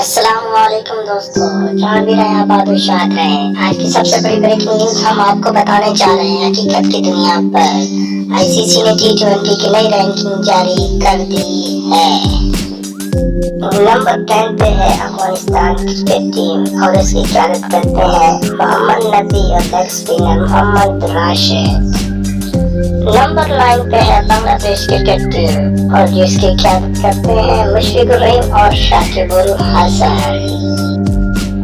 अस्सलाम वालेकुम दोस्तों, जहाँ भी रहें आप बादशाह रहें। आज की सबसे बड़ी ब्रेकिंग न्यूज हम आपको बताने जा रहे हैं। हकीकत की दुनिया पर आईसीसी ने T20 की नई रैंकिंग जारी कर दी है। नंबर 10 पे है अफगानिस्तान क्रिकेट टीम और इसकी क़यादत करते हैं मोहम्मद नबी और leg spinner Mohammad Rashid. Number 9 पे है बांग्लादेश क्रिकेट टीम और जिसकी क़यादत करते हैं मुशफिकुर रहीम और शाकिबुल हसन।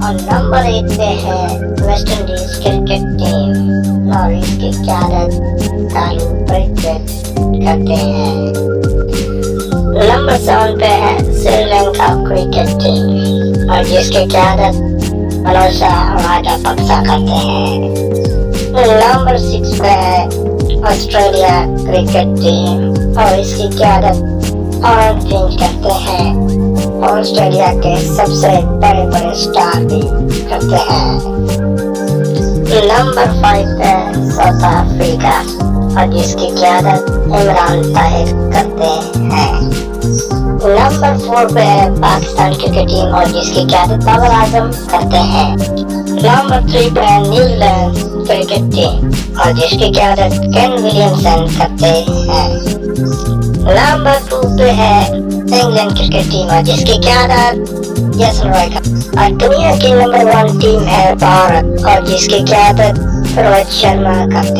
और नंबर 8 पे है वेस्ट इंडीज क्रिकेट टीम और इसकी क़यादत करते हैं। नंबर 7 पे है श्रीलंका क्रिकेट टीम और जिसकी क़यादत राजापक्सा करते हैं। नंबर 6 पे है ऑस्ट्रेलिया क्रिकेट टीम और इसकी क़यादत और फिंच करते हैं। ऑस्ट्रेलिया के सबसे बड़े बड़े स्टार भी करते हैं। नंबर 5 पे साउथ अफ्रीका और जिसकी क़यादत इमरान ताहिर करते हैं। नंबर 4 पे है पाकिस्तान क्रिकेट टीम और जिसकी क़यादत बाबर आजम करते हैं। नंबर 3 पे है न्यूजीलैंड क्रिकेट टीम और जिसकी क़यादत केन विलियमसन करते हैं। नंबर 2 पे है इंग्लैंड क्रिकेट टीम और जिसकी क़यादत जेसन रॉय और दुनिया की नंबर 1 टीम है भारत और जिसकी क़यादत रोहित शर्मा करते हैं।